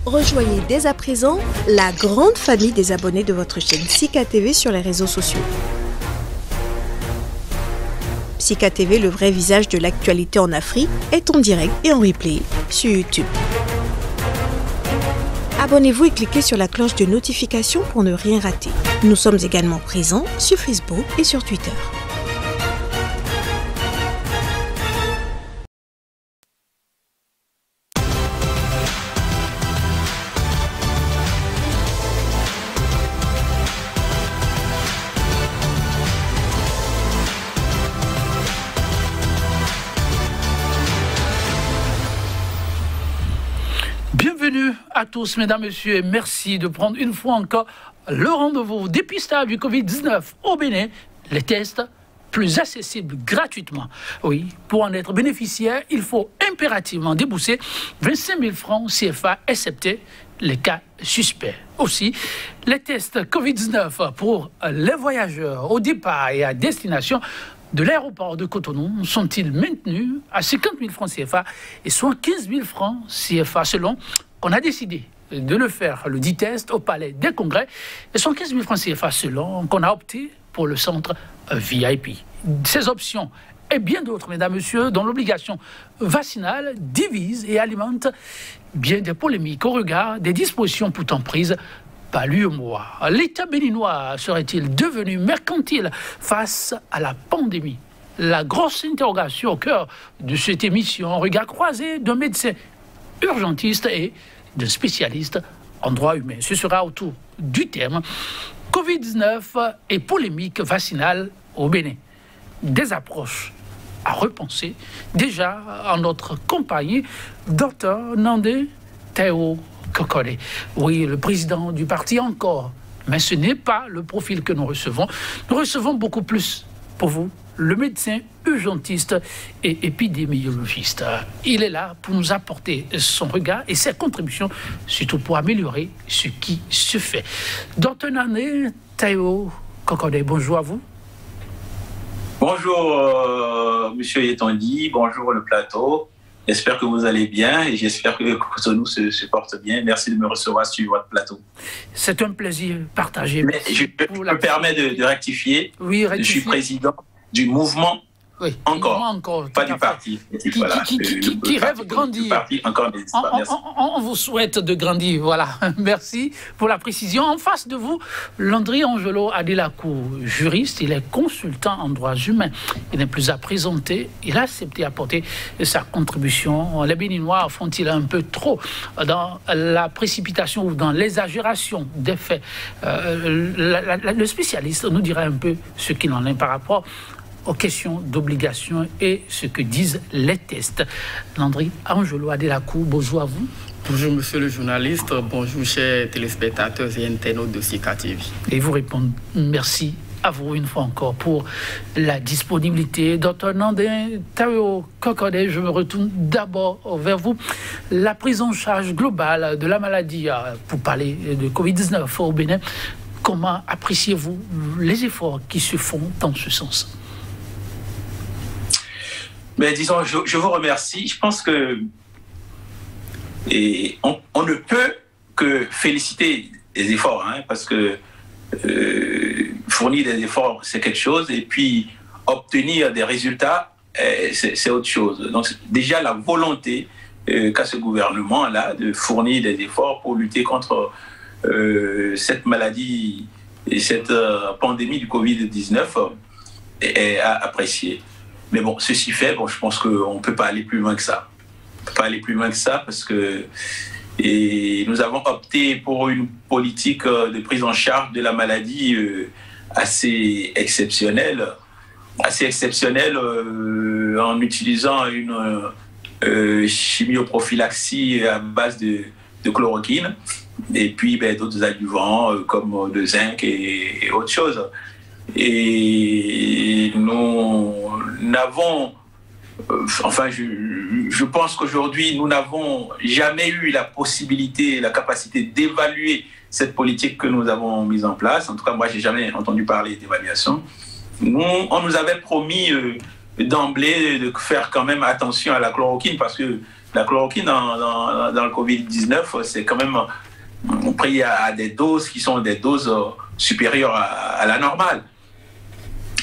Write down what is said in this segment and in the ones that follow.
Rejoignez dès à présent la grande famille des abonnés de votre chaîne Sika TV sur les réseaux sociaux. Sika TV, le vrai visage de l'actualité en Afrique, est en direct et en replay sur YouTube. Abonnez-vous et cliquez sur la cloche de notification pour ne rien rater. Nous sommes également présents sur Facebook et sur Twitter. Bienvenue à tous, mesdames, messieurs, et merci de prendre une fois encore le rendez-vous dépistage du Covid-19 au Bénin, les tests plus accessibles gratuitement. Oui, pour en être bénéficiaire, il faut impérativement débourser 25 000 francs CFA, excepté les cas suspects. Aussi, les tests Covid-19 pour les voyageurs au départ et à destination de l'aéroport de Cotonou sont-ils maintenus à 50 000 francs CFA et 75 000 francs CFA selon qu'on a décidé de le faire, le dit test, au Palais des Congrès, et 75 000 francs CFA selon qu'on a opté pour le centre VIP. Ces options et bien d'autres, mesdames, messieurs, dont l'obligation vaccinale divise et alimente bien des polémiques au regard des dispositions pourtant prises par l'UEMOA. L'État béninois serait-il devenu mercantile face à la pandémie? La grosse interrogation au cœur de cette émission, regard croisé d'un médecin urgentiste et d'un spécialiste en droit humain. Ce sera autour du thème Covid-19 et polémique vaccinale au Bénin. Des approches à repenser. Déjà en notre compagnie, Dr Nandé Théo Kokode. Oui, le président du parti encore. Mais ce n'est pas le profil que nous recevons. Nous recevons beaucoup plus pour vous, le médecin urgentiste et épidémiologiste. Il est là pour nous apporter son regard et ses contributions, surtout pour améliorer ce qui se fait. Dr Nandé Théo Kokode, bonjour à vous. Bonjour, monsieur Yetondi, bonjour le plateau. J'espère que vous allez bien et j'espère que Cotonou se porte bien. Merci de me recevoir sur votre plateau. C'est un plaisir partagé. Mais je me permets de rectifier. Oui, rectifier. Je suis président du mouvement. Oui, encore, pas du parti. Qui rêve grandir. Parti, encore, on vous souhaite de grandir, voilà. Merci pour la précision. En face de vous, Landry Angelo Adelakou, juriste, il est consultant en droits humains. Il n'est plus à présenter, il a accepté d'apporter sa contribution. Les Béninois font-ils un peu trop dans la précipitation ou dans l'exagération des faits? Le spécialiste nous dira un peu ce qu'il en est par rapport aux questions d'obligation et ce que disent les tests. Landry Angelo Adelakou, bonjour à vous. Bonjour monsieur le journaliste, bonjour chers téléspectateurs et internautes de Sika TV. Et vous répondre merci à vous une fois encore pour la disponibilité. Dr Nandé Théo Kokode, je me retourne d'abord vers vous. La prise en charge globale de la maladie, pour parler de Covid-19 au Bénin, comment appréciez-vous les efforts qui se font dans ce sens? Mais disons, je vous remercie. Je pense que on ne peut que féliciter les efforts, hein, parce que fournir des efforts, c'est quelque chose, et puis obtenir des résultats, c'est autre chose. Donc déjà la volonté qu'a ce gouvernement-là de fournir des efforts pour lutter contre cette maladie et cette pandémie du Covid-19 est à apprécier. Mais bon, ceci fait, je pense qu'on ne peut pas aller plus loin que ça. On ne peut pas aller plus loin que ça parce que nous avons opté pour une politique de prise en charge de la maladie assez exceptionnelle en utilisant une chimioprophylaxie à base de chloroquine et puis d'autres adjuvants comme le zinc et autres choses. Et nous n'avons, je pense qu'aujourd'hui, nous n'avons jamais eu la possibilité, la capacité d'évaluer cette politique que nous avons mise en place. En tout cas, moi, je n'ai jamais entendu parler d'évaluation. On nous avait promis d'emblée de faire quand même attention à la chloroquine parce que La chloroquine dans le Covid-19, c'est quand même pris à des doses qui sont des doses supérieures à la normale.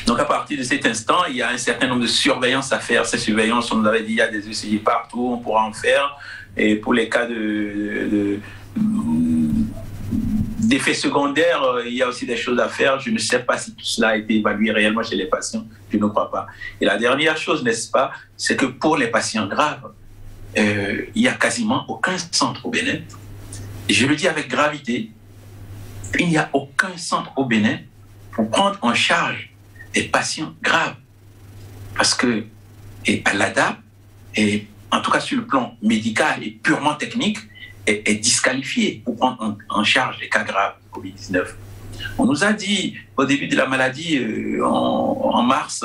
Donc à partir de cet instant, il y a un certain nombre de surveillances à faire. Ces surveillances, on nous avait dit, il y a des ECG partout, on pourra en faire. Et pour les cas d'effets secondaires, il y a aussi des choses à faire. Je ne sais pas si tout cela a été évalué réellement chez les patients. Je ne crois pas. Et la dernière chose, n'est-ce pas, c'est que pour les patients graves, il n'y a quasiment aucun centre au Bénin. Et je le dis avec gravité, il n'y a aucun centre au Bénin pour prendre en charge des patients graves. Parce que à l'ADAP, et en tout cas sur le plan médical et purement technique, est disqualifié pour prendre en charge les cas graves de Covid-19. On nous a dit au début de la maladie, en mars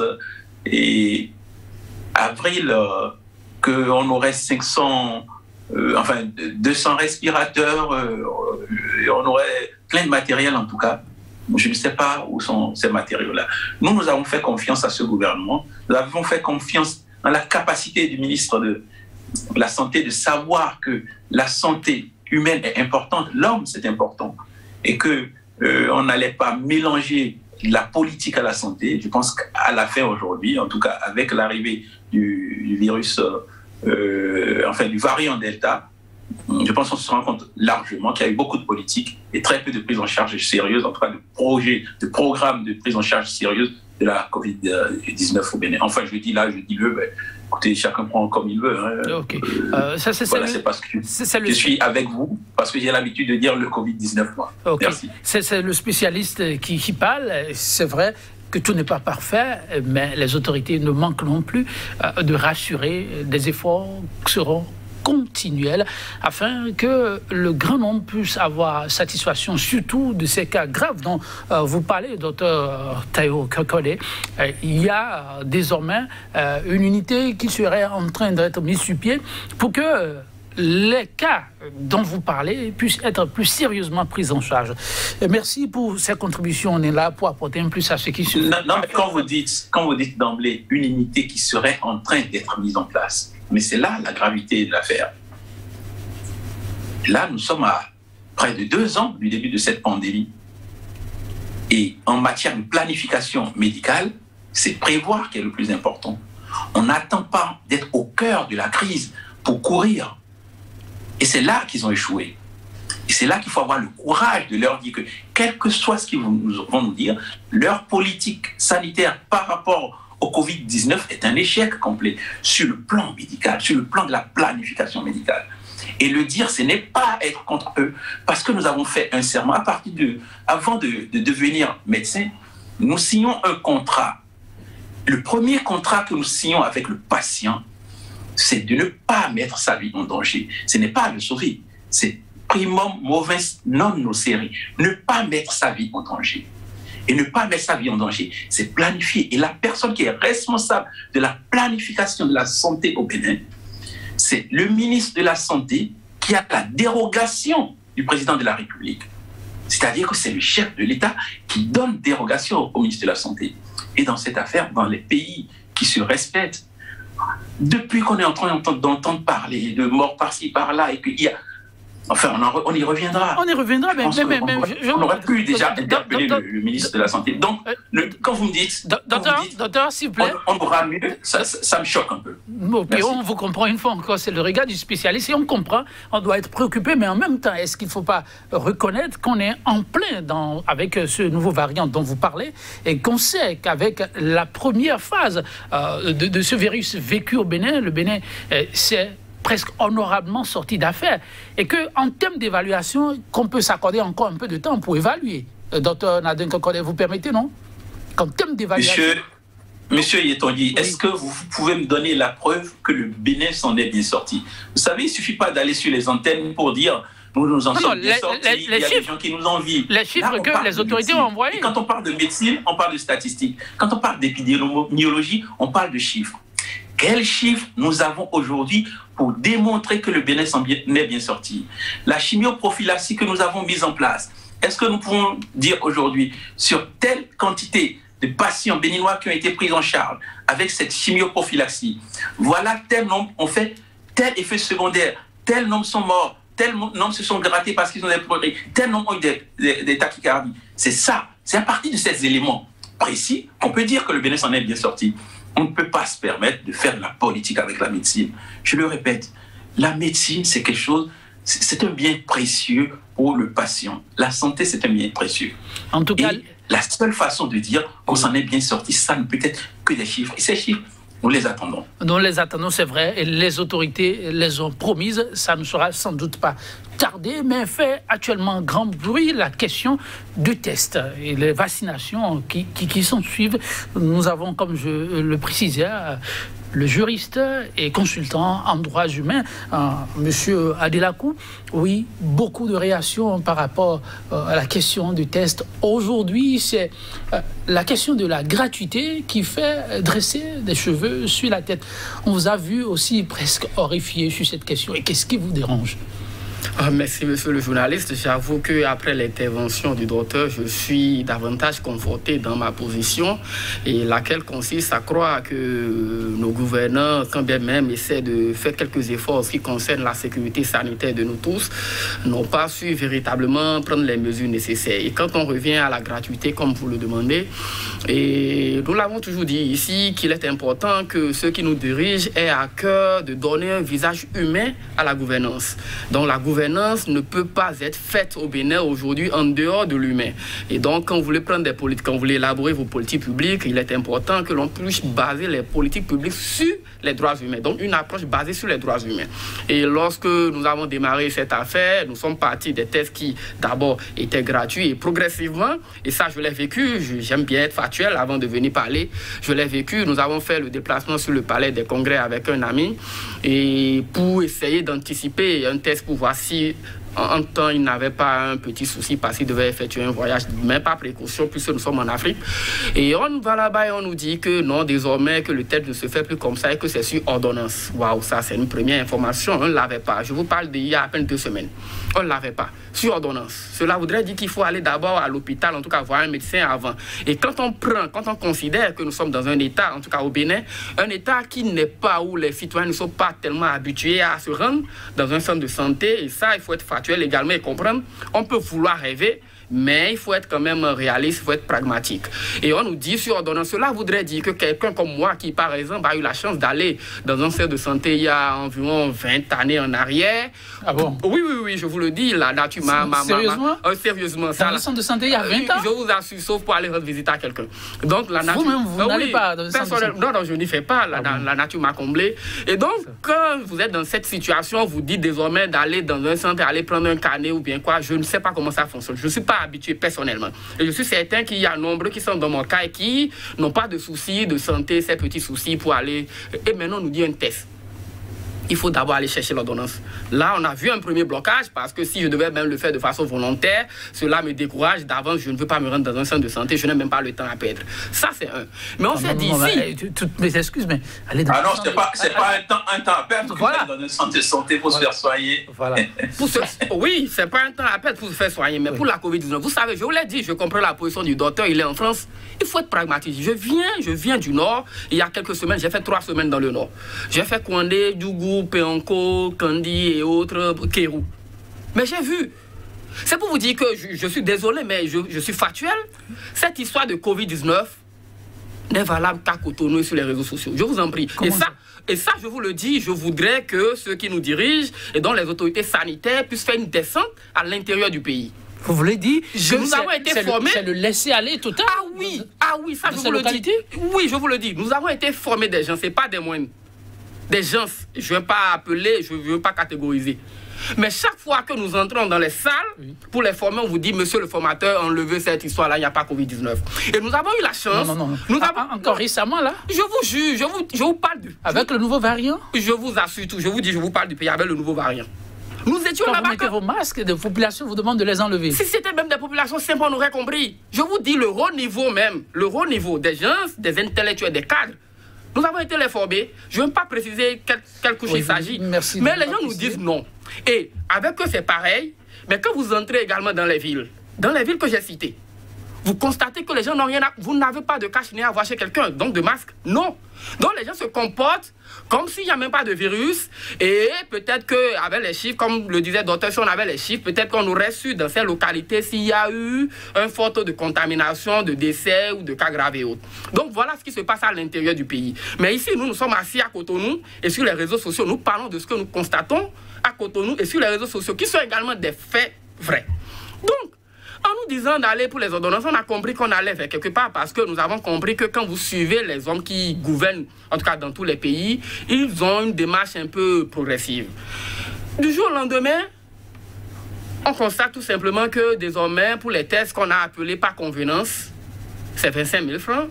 et avril, qu'on aurait 200 respirateurs, on aurait plein de matériel en tout cas. Je ne sais pas où sont ces matériaux-là. Nous avons fait confiance à ce gouvernement. Nous avons fait confiance en la capacité du ministre de la Santé de savoir que la santé humaine est importante, l'homme c'est important, et qu'on n'allait pas mélanger la politique à la santé. Je pense qu'à la fin aujourd'hui, en tout cas avec l'arrivée du virus, du variant Delta, je pense qu'on se rend compte largement qu'il y a eu beaucoup de politique et très peu de prise en charge sérieuse, en tout cas de projets, de programmes de prise en charge sérieuse de la Covid-19 au Bénin. Enfin, je dis le, écoutez, chacun prend comme il veut. Hein. Okay. C'est parce que je suis avec vous, parce que j'ai l'habitude de dire le Covid-19. Okay. Merci. C'est le spécialiste qui parle. C'est vrai que tout n'est pas parfait, mais les autorités ne manquent non plus de rassurer. Des efforts seront continuelle afin que le grand nombre puisse avoir satisfaction, surtout de ces cas graves dont vous parlez, docteur Tayo Kokode. Il y a désormais une unité qui serait en train d'être mise sur pied pour que les cas dont vous parlez puissent être plus sérieusement pris en charge. Et merci pour ces contributions. On est là pour apporter un plus à ce qui se fait. Non, mais quand vous dites d'emblée une unité qui serait en train d'être mise en place, mais c'est là la gravité de l'affaire. Là, nous sommes à près de 2 ans du début de cette pandémie. Et en matière de planification médicale, c'est prévoir qui est le plus important. On n'attend pas d'être au cœur de la crise pour courir. Et c'est là qu'ils ont échoué. Et c'est là qu'il faut avoir le courage de leur dire que, quel que soit ce qu'ils vont nous dire, leur politique sanitaire par rapport au Covid-19 est un échec complet sur le plan médical, sur le plan de la planification médicale. Et le dire, ce n'est pas être contre eux, parce que nous avons fait un serment avant de devenir médecin, nous signons un contrat. Le premier contrat que nous signons avec le patient, c'est de ne pas mettre sa vie en danger. Ce n'est pas le sauver, c'est primum movens non nocere, ne pas mettre sa vie en danger. Et ne pas mettre sa vie en danger, c'est planifier. Et la personne qui est responsable de la planification de la santé au Bénin, c'est le ministre de la Santé qui a la dérogation du président de la République. C'est-à-dire que c'est le chef de l'État qui donne dérogation au ministre de la Santé. Et dans cette affaire, dans les pays qui se respectent, depuis qu'on est en train d'entendre parler de morts par-ci, par-là, et qu'il y a... Enfin, on y reviendra. On y reviendra, mais on aurait pu déjà interpeller le ministre de la Santé. Donc, quand vous me dites... Docteur, s'il vous plaît. On aura mieux, ça me choque un peu. Ok, on vous comprend une fois encore, c'est le regard du spécialiste. Et on comprend, on doit être préoccupé, mais en même temps, est-ce qu'il ne faut pas reconnaître qu'on est en plein avec ce nouveau variant dont vous parlez, et qu'on sait qu'avec la première phase de ce virus vécu au Bénin, le Bénin, c'est presque honorablement sorti d'affaires, et qu'en termes d'évaluation, qu'on peut s'accorder encore un peu de temps pour évaluer. Docteur Nadin Kokode, vous permettez, non? Qu'en termes d'évaluation... Monsieur Yetongi, oui. Est-ce que vous pouvez me donner la preuve que le Bénin s'en est bien sorti? Vous savez, il ne suffit pas d'aller sur les antennes pour dire nous en sommes bien sortis, il y a des gens qui nous envient. Les chiffres que les autorités ont envoyés. Quand on parle de médecine, on parle de statistiques. Quand on parle d'épidémiologie, on parle de chiffres. Quels chiffres nous avons aujourd'hui pour démontrer que le Bénin s'en est bien sorti? La chimioprophylaxie que nous avons mise en place, est-ce que nous pouvons dire aujourd'hui, sur telle quantité de patients béninois qui ont été pris en charge avec cette chimioprophylaxie, voilà tel nombre ont fait tel effet secondaire, tel nombre sont morts, tel nombre se sont grattés parce qu'ils ont des progrès, tel nombre ont eu des tachycardies. C'est ça, c'est à partir de ces éléments précis qu'on peut dire que le Bénin s'en est bien sorti. On ne peut pas se permettre de faire de la politique avec la médecine. Je le répète, la médecine, c'est quelque chose, c'est un bien précieux pour le patient. La santé, c'est un bien précieux. En tout cas, la seule façon de dire qu'on s'en est bien sorti, ça ne peut être que des chiffres. Et ces chiffres, nous les attendons. Nous les attendons, c'est vrai. Et les autorités les ont promises. Ça ne sera sans doute pas tardé, mais fait actuellement grand bruit la question du test et les vaccinations qui s'en suivent. Nous avons, comme je le précisais, le juriste et consultant en droits humains, Monsieur Adelakou. Oui, beaucoup de réactions par rapport à la question du test. Aujourd'hui, c'est la question de la gratuité qui fait dresser des cheveux sur la tête. On vous a vu aussi presque horrifié sur cette question. Et qu'est-ce qui vous dérange ? Merci, monsieur le journaliste. J'avoue qu'après l'intervention du docteur, je suis davantage conforté dans ma position, et laquelle consiste à croire que nos gouvernants, quand bien même, essaient de faire quelques efforts en ce qui concerne la sécurité sanitaire de nous tous, n'ont pas su véritablement prendre les mesures nécessaires. Et quand on revient à la gratuité, comme vous le demandez, et nous l'avons toujours dit ici, qu'il est important que ceux qui nous dirigent aient à cœur de donner un visage humain à la gouvernance. Donc la gouvernance ne peut pas être faite au Bénin aujourd'hui en dehors de l'humain. Et donc, quand vous voulez prendre des politiques, quand vous voulez élaborer vos politiques publiques, il est important que l'on puisse baser les politiques publiques sur les droits humains. Donc, une approche basée sur les droits humains. Et lorsque nous avons démarré cette affaire, nous sommes partis des tests qui, d'abord, étaient gratuits, et progressivement, et ça, je l'ai vécu, j'aime bien être factuel avant de venir parler, je l'ai vécu, nous avons fait le déplacement sur le palais des congrès avec un ami, et pour essayer d'anticiper un test pour voir si en temps il n'avait pas un petit souci parce qu'il devait effectuer un voyage, même pas précaution puisque nous sommes en Afrique. Et on va là-bas et on nous dit que non, désormais que le test ne se fait plus comme ça et que c'est sur ordonnance. Waouh, ça c'est une première information, on ne l'avait pas. Je vous parle d'il y a à peine 2 semaines. On ne l'avait pas, sur ordonnance. Cela voudrait dire qu'il faut aller d'abord à l'hôpital, en tout cas voir un médecin avant. Et quand on considère que nous sommes dans un état, en tout cas au Bénin, un état qui n'est pas où les citoyens ne sont pas tellement habitués à se rendre dans un centre de santé, et ça il faut être factuel également et comprendre, on peut vouloir rêver, mais il faut être quand même réaliste, il faut être pragmatique. Et on nous dit sur ordonnance, cela voudrait dire que quelqu'un comme moi qui, par exemple, a eu la chance d'aller dans un centre de santé il y a environ 20 années en arrière. Ah bon? Oui, je vous le dis, la nature m'a... Sérieusement? Sérieusement. Dans le centre de santé il y a 20 ans? Je vous assure, sauf pour aller rendre visite à quelqu'un. Donc la nature... Vous-même, vous n'allez pas dans le centre de santé? Non, je n'y fais pas, la nature m'a comblé. Et donc, quand vous êtes dans cette situation, vous dites désormais d'aller dans un centre, aller prendre un carnet ou bien quoi, je ne sais pas comment ça fonctionne. Je ne suis pas habitué personnellement. Et je suis certain qu'il y a nombreux qui sont dans mon cas et qui n'ont pas de soucis de santé, ces petits soucis pour aller... Et maintenant, on nous dit un test. Il faut d'abord aller chercher l'ordonnance. Là, on a vu un premier blocage parce que si je devais même le faire de façon volontaire, cela me décourage. D'avance, je ne veux pas me rendre dans un centre de santé, je n'ai même pas le temps à perdre. Ça, c'est un. Mais on s'est dit ici... Toutes mes excuses, mais allez dans non, c'est pas un temps à perdre pour aller dans un centre de santé pour se faire soigner. Voilà. Oui, c'est pas un temps à perdre pour se faire soigner, mais pour la Covid-19, vous savez, je vous l'ai dit, je comprends la position du docteur, il est en France. Il faut être pragmatique. Je viens du Nord. Il y a quelques semaines, j'ai fait 3 semaines dans le Nord. J'ai fait Kouandé, Djougou, Péanco, Kandi et autres, Kérou. Mais j'ai vu. C'est pour vous dire que je suis désolé, mais je suis factuel. Cette histoire de Covid-19 n'est valable qu'à Cotonou et sur les réseaux sociaux. Je vous en prie. Et ça, je vous le dis, je voudrais que ceux qui nous dirigent et dont les autorités sanitaires puissent faire une descente à l'intérieur du pays. Vous voulez dire que nous avons été formés. C'est le laisser-aller total. Ah oui, ça je vous le dis. Oui, je vous le dis. Nous avons été formés des gens, c'est pas des moindres. Des gens, je ne veux pas appeler, je ne veux pas catégoriser. Mais chaque fois que nous entrons dans les salles, pour les former, on vous dit, monsieur le formateur, enlevez cette histoire-là, il n'y a pas Covid-19. Et nous avons eu la chance... Encore récemment, là? Je vous jure, je vous parle du... Avec le nouveau variant? Je vous assure tout, je vous dis, je vous parle du pays avec le nouveau variant. Nous étions là-bas... Vous mettez vos masques, des populations vous demandent de les enlever. Si c'était même des populations simples, on aurait compris. Je vous dis, le haut niveau des gens, des intellectuels, des cadres, nous avons été les formés. Je ne veux pas préciser quelle couche il s'agit. Mais les gens nous disent non. Et avec eux, c'est pareil. Mais quand vous entrez également dans les villes que j'ai citées, Vous constatez que les gens n'ont rien à... Vous n'avez pas de cache-nez à voir chez quelqu'un, donc de masque, non. Donc les gens se comportent comme s'il n'y a même pas de virus. Et peut-être qu'avec les chiffres, comme le disait le docteur, si on avait les chiffres, peut-être qu'on aurait su dans ces localités s'il y a eu un fort taux de contamination, de décès ou de cas graves et autres. Donc voilà ce qui se passe à l'intérieur du pays. Mais ici, nous sommes assis à Cotonou et sur les réseaux sociaux, nous parlons de ce que nous constatons à Cotonou et sur les réseaux sociaux, qui sont également des faits vrais. Donc, en nous disant d'aller pour les ordonnances, on a compris qu'on allait vers quelque part parce que nous avons compris que quand vous suivez les hommes qui gouvernent, en tout cas dans tous les pays, ils ont une démarche un peu progressive. Du jour au lendemain, on constate tout simplement que désormais, pour les tests qu'on a appelés par convenance, c'est 25 000 francs.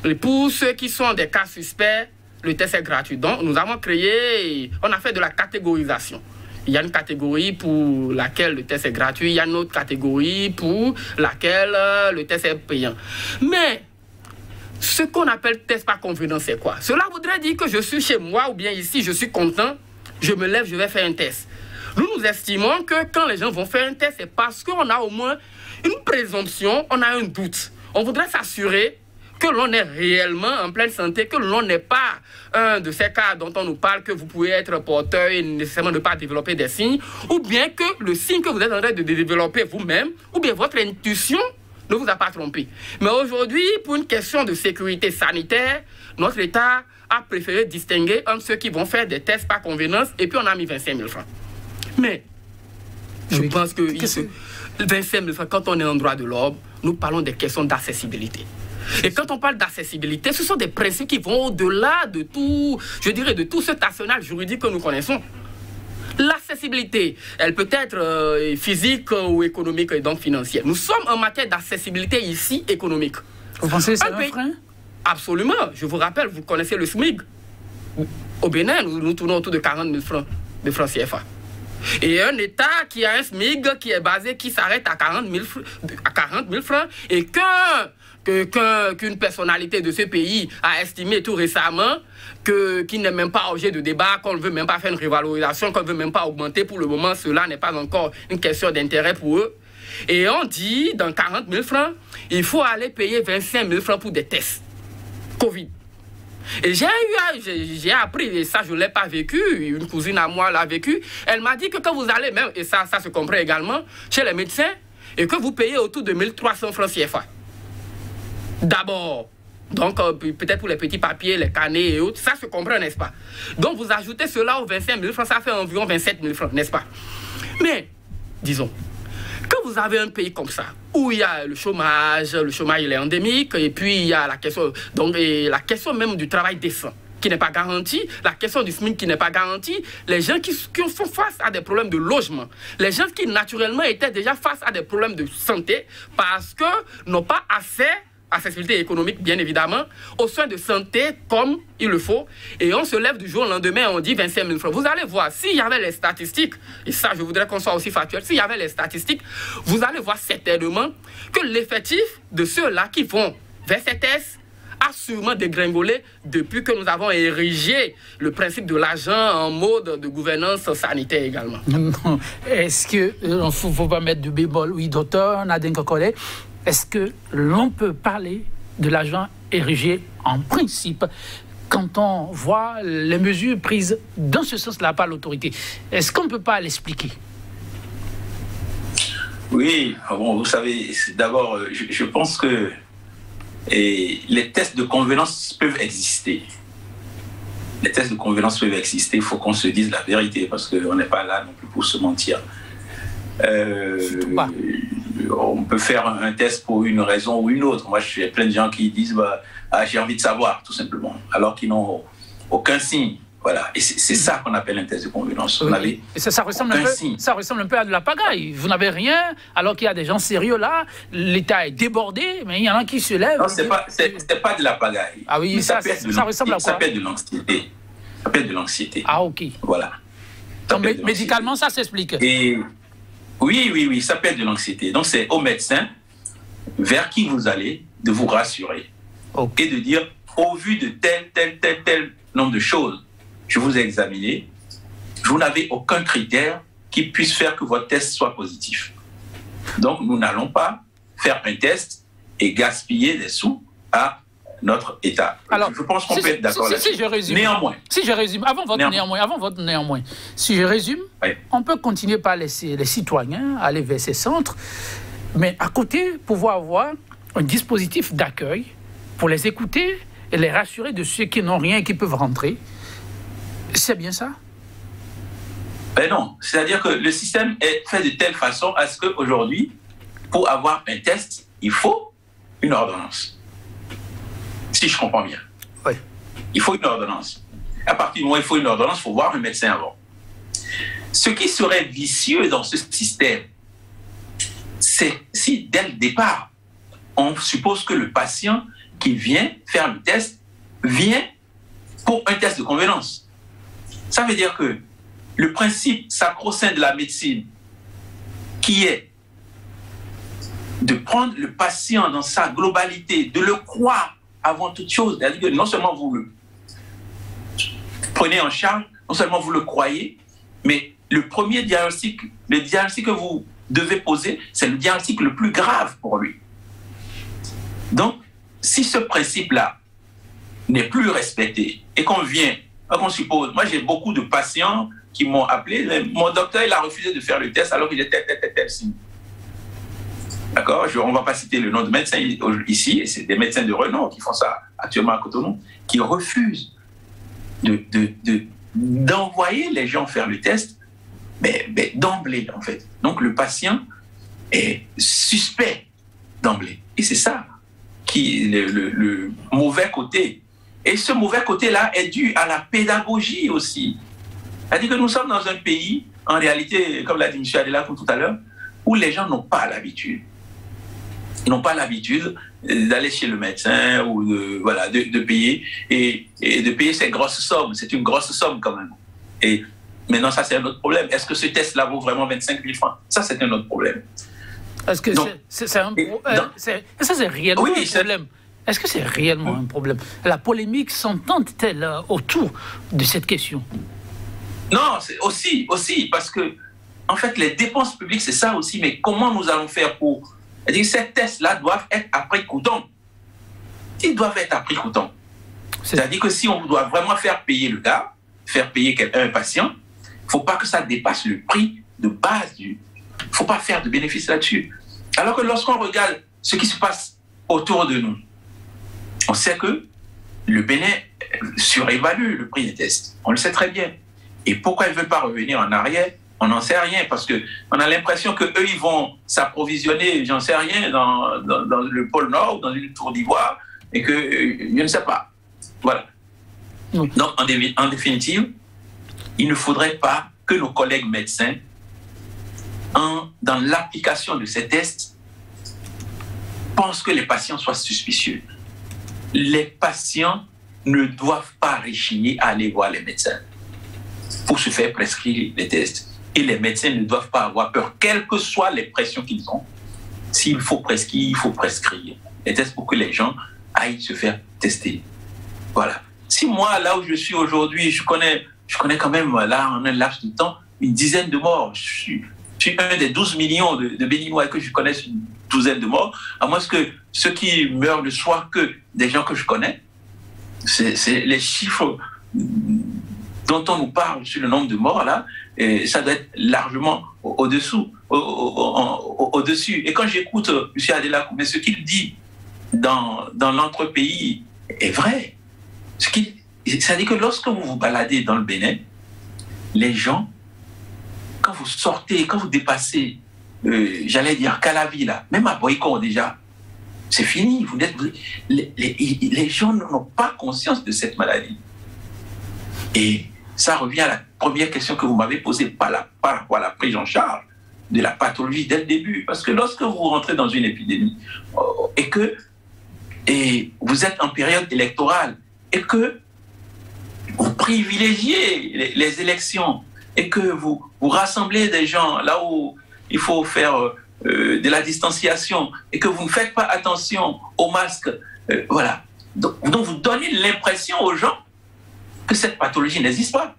Et pour ceux qui sont des cas suspects, le test est gratuit. Donc, nous avons créé, on a fait de la catégorisation. Il y a une catégorie pour laquelle le test est gratuit, il y a une autre catégorie pour laquelle le test est payant. Mais ce qu'on appelle test par convenance, c'est quoi? Cela voudrait dire que je suis chez moi ou bien ici, je suis content, je me lève, je vais faire un test. Nous estimons que quand les gens vont faire un test, c'est parce qu'on a au moins une présomption, on a un doute. On voudrait s'assurer que l'on est réellement en pleine santé, que l'on n'est pas un de ces cas dont on nous parle, que vous pouvez être porteur et nécessairement ne pas développer des signes, ou bien que le signe que vous êtes en train de développer vous-même, ou bien votre intuition ne vous a pas trompé. Mais aujourd'hui, pour une question de sécurité sanitaire, notre État a préféré distinguer entre ceux qui vont faire des tests par convenance et puis on a mis 25 000 francs. Mais je pense que 25 000 francs, quand on est en droit de l'homme, nous parlons des questions d'accessibilité. Et quand on parle d'accessibilité, ce sont des principes qui vont au-delà de tout, je dirais, de tout cet arsenal juridique que nous connaissons. L'accessibilité, elle peut être physique ou économique et donc financière. Nous sommes en matière d'accessibilité ici économique. Vous pensez que c'est un frein? Absolument. Je vous rappelle, vous connaissez le SMIC. Au Bénin, nous tournons autour de 40 000 francs de francs CFA. Et un État qui a un SMIC qui est basé, qui s'arrête à 40 000 francs et qu'une personnalité de ce pays a estimé tout récemment qu'il n'est même pas objet de débat, qu'on ne veut même pas faire une révalorisation, qu'on ne veut même pas augmenter. Pour le moment, cela n'est pas encore une question d'intérêt pour eux. Et on dit, dans 40 000 francs, il faut aller payer 25 000 francs pour des tests Covid. Et j'ai appris, et ça je ne l'ai pas vécu, une cousine à moi l'a vécu, elle m'a dit que quand vous allez même, et ça se comprend également, chez les médecins, et que vous payez autour de 1300 francs CFA. D'abord, donc peut-être pour les petits papiers, les carnets et autres, ça se comprend, n'est-ce pas? Donc vous ajoutez cela aux 25 000 francs, ça fait environ 27 000 francs, n'est-ce pas? Mais, disons, quand vous avez un pays comme ça, où il y a le chômage il est endémique, et puis il y a la question, donc, la question même du travail décent qui n'est pas garanti, la question du SMIC qui n'est pas garantie, les gens qui font face à des problèmes de logement, les gens qui naturellement étaient déjà face à des problèmes de santé parce que n'ont pas assez accessibilité économique, bien évidemment, aux soins de santé comme il le faut. Et on se lève du jour au lendemain, on dit 25 000 francs. Vous allez voir, s'il y avait les statistiques, et ça, je voudrais qu'on soit aussi factuel, s'il y avait les statistiques, vous allez voir certainement que l'effectif de ceux-là qui vont vers ces tests a sûrement dégringolé depuis que nous avons érigé le principe de l'argent en mode de gouvernance sanitaire également. Non. Est-ce que, il ne faut pas mettre du bémol, oui, docteur Nadine Kokolé, est-ce que l'on peut parler de l'argent érigé en principe quand on voit les mesures prises dans ce sens-là par l'autorité? Est-ce qu'on ne peut pas l'expliquer? Oui, bon, vous savez, d'abord, je pense que les tests de convenance peuvent exister. Les tests de convenance peuvent exister, il faut qu'on se dise la vérité, parce qu'on n'est pas là non plus pour se mentir. On peut faire un test pour une raison ou une autre. Moi, j'ai plein de gens qui disent j'ai envie de savoir, tout simplement, alors qu'ils n'ont aucun signe. Voilà. Et c'est ça qu'on appelle un test de convenance. Oui. Et ça ressemble un peu à de la pagaille. Vous n'avez rien, alors qu'il y a des gens sérieux là. L'État est débordé, mais il y en a qui se lèvent. Non, c'est pas de la pagaille. Ah oui, ça ressemble à quoi? Ça peut être de l'anxiété. Ça peut être de l'anxiété. Ah, ok. Voilà. Donc, médicalement, ça s'explique. Oui, ça peut être de l'anxiété. Donc, c'est au médecin vers qui vous allez de vous rassurer. Okay. Et de dire, au vu de tel nombre de choses, je vous ai examiné, vous n'avez aucun critère qui puisse faire que votre test soit positif. Donc, nous n'allons pas faire un test et gaspiller des sous à notre État. Alors, je pense qu'on peut être d'accord là-dessus. Si je résume, avant votre néanmoins, si je résume, oui. On peut continuer par laisser les citoyens aller vers ces centres, mais à côté, pouvoir avoir un dispositif d'accueil pour les écouter et les rassurer de ceux qui n'ont rien et qui peuvent rentrer. C'est bien ça? Ben non, c'est-à-dire que le système est fait de telle façon à ce qu'aujourd'hui, pour avoir un test, il faut une ordonnance. Si je comprends bien. Oui. Il faut une ordonnance. À partir du moment où il faut une ordonnance, il faut voir un médecin avant. Ce qui serait vicieux dans ce système, c'est si dès le départ, on suppose que le patient qui vient faire le test vient pour un test de convenance. Ça veut dire que le principe sacro-saint de la médecine, qui est de prendre le patient dans sa globalité, de le croire avant toute chose, c'est-à-dire que non seulement vous le prenez en charge, non seulement vous le croyez, mais le premier diagnostic, le diagnostic que vous devez poser, c'est le diagnostic le plus grave pour lui. Donc, si ce principe-là n'est plus respecté et qu'on suppose, moi j'ai beaucoup de patients qui m'ont appelé, mon docteur il a refusé de faire le test alors que j'étais tel signe. D'accord, on ne va pas citer le nom de médecin ici, et c'est des médecins de renom qui font ça actuellement à Cotonou, qui refusent d'envoyer les gens faire le test, mais d'emblée, en fait. Donc, le patient est suspect d'emblée. Et c'est ça qui est le mauvais côté. Et ce mauvais côté-là est dû à la pédagogie aussi. C'est-à-dire que nous sommes dans un pays, en réalité, comme l'a dit M. Adela tout à l'heure, où les gens n'ont pas l'habitude. Ils n'ont pas l'habitude d'aller chez le médecin ou de payer et de payer ces grosses sommes. C'est une grosse somme quand même. Et maintenant, ça, c'est un autre problème. Est-ce que ce test-là vaut vraiment 25 000 francs? Ça, c'est un autre problème. Est-ce que c'est réellement un problème? Est-ce que c'est réellement un problème? La polémique s'entend-elle autour de cette question? Non, c'est aussi, parce que, en fait, les dépenses publiques, c'est ça aussi. Mais comment nous allons faire pour... C'est-à-dire que ces tests-là doivent être à prix coûtant. Ils doivent être à prix coûtant. C'est-à-dire que si on doit vraiment faire payer le gars, faire payer un patient, il ne faut pas que ça dépasse le prix de base. Il ne faut pas faire de bénéfice là-dessus. Alors que lorsqu'on regarde ce qui se passe autour de nous, on sait que le Bénin surévalue le prix des tests. On le sait très bien. Et pourquoi ils ne veulent pas revenir en arrière? On n'en sait rien, parce qu'on a l'impression qu'eux, ils vont s'approvisionner, j'en sais rien, dans le pôle Nord, dans une tour d'ivoire, et que je ne sais pas. Voilà. Donc, en définitive, il ne faudrait pas que nos collègues médecins, dans l'application de ces tests, pensent que les patients soient suspicieux. Les patients ne doivent pas rechigner à aller voir les médecins pour se faire prescrire les tests. Et les médecins ne doivent pas avoir peur, quelles que soient les pressions qu'ils ont. S'il faut prescrire, il faut prescrire les tests pour que les gens aillent se faire tester. Voilà. Si moi, là où je suis aujourd'hui, je connais quand même, là, en un laps de temps, une dizaine de morts. Je suis un des 12 millions de Béninois que je connaisse une douzaine de morts, à moins que ceux qui meurent ne soient que des gens que je connais. C'est les chiffres dont on nous parle sur le nombre de morts, là, et ça doit être largement au-dessus. Et quand j'écoute M. Adela Koumé, ce qu'il dit dans l'entre-pays est vrai. C'est-à-dire que lorsque vous vous baladez dans le Bénin, les gens, quand vous sortez, quand vous dépassez, j'allais dire Calavi, là, même à Boycon déjà, c'est fini. Les gens n'ont pas conscience de cette maladie. Et ça revient à la première question que vous m'avez posée par rapport à la prise en charge de la pathologie dès le début. Parce que lorsque vous rentrez dans une épidémie et vous êtes en période électorale et que vous privilégiez les élections et que vous rassemblez des gens là où il faut faire de la distanciation et que vous ne faites pas attention aux masques, voilà. Donc vous donnez l'impression aux gens que cette pathologie n'existe pas.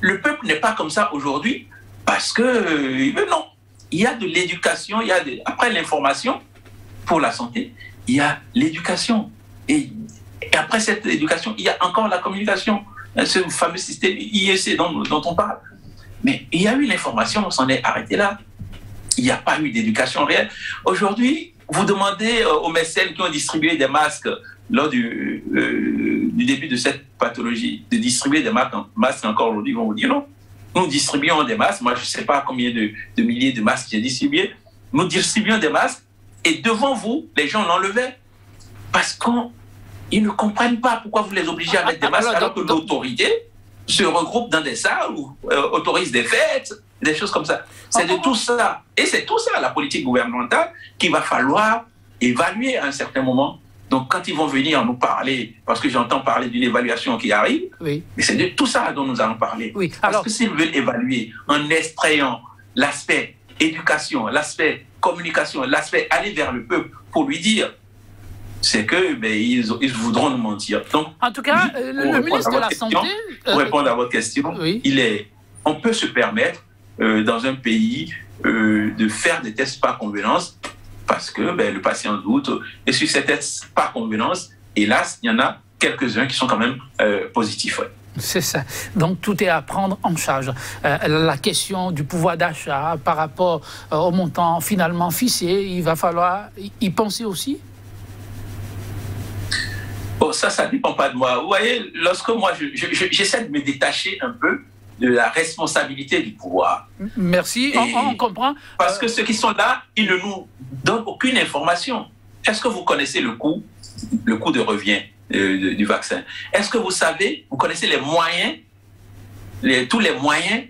Le peuple n'est pas comme ça aujourd'hui parce que non, il y a de l'éducation, après l'information, pour la santé, il y a l'éducation. Et après cette éducation, il y a encore la communication, ce fameux système IEC dont on parle. Mais il y a eu l'information, on s'en est arrêté là. Il n'y a pas eu d'éducation réelle. Aujourd'hui, vous demandez aux médecins qui ont distribué des masques lors du début de cette pathologie, de distribuer des masques encore aujourd'hui, ils vont vous dire non. Nous distribuons des masques, moi je ne sais pas combien de milliers de masques j'ai distribués, nous distribuons des masques et devant vous, les gens l'enlevaient parce qu'ils ne comprennent pas pourquoi vous les obligez à mettre des masques alors que l'autorité se regroupe dans des salles ou autorise des fêtes, des choses comme ça. C'est de tout ça. Et c'est tout ça, la politique gouvernementale, qu'il va falloir évaluer à un certain moment. Donc, quand ils vont venir nous parler, parce que j'entends parler d'une évaluation qui arrive, oui. Mais c'est de tout ça dont nous allons parler. Oui. Parce que s'ils veulent évaluer en extrayant l'aspect éducation, l'aspect communication, l'aspect aller vers le peuple pour lui dire, c'est que ils voudront nous mentir. Donc, en tout cas, le ministre de la Santé... Pour répondre à votre question, oui. On peut se permettre, dans un pays, de faire des tests par convenance, parce que le patient doute. Et sur ces tests par convenance, hélas, il y en a quelques-uns qui sont quand même positifs. Ouais. C'est ça. Donc, tout est à prendre en charge. La question du pouvoir d'achat par rapport au montant finalement fixé, il va falloir y penser aussi. Bon, ça ne dépend pas de moi. Vous voyez, lorsque moi, j'essaie de me détacher un peu de la responsabilité du pouvoir. Merci, on comprend. Parce que ceux qui sont là, ils ne nous donnent aucune information. Est-ce que vous connaissez le coût de revient du vaccin? Est-ce que vous savez, vous connaissez les moyens, tous les moyens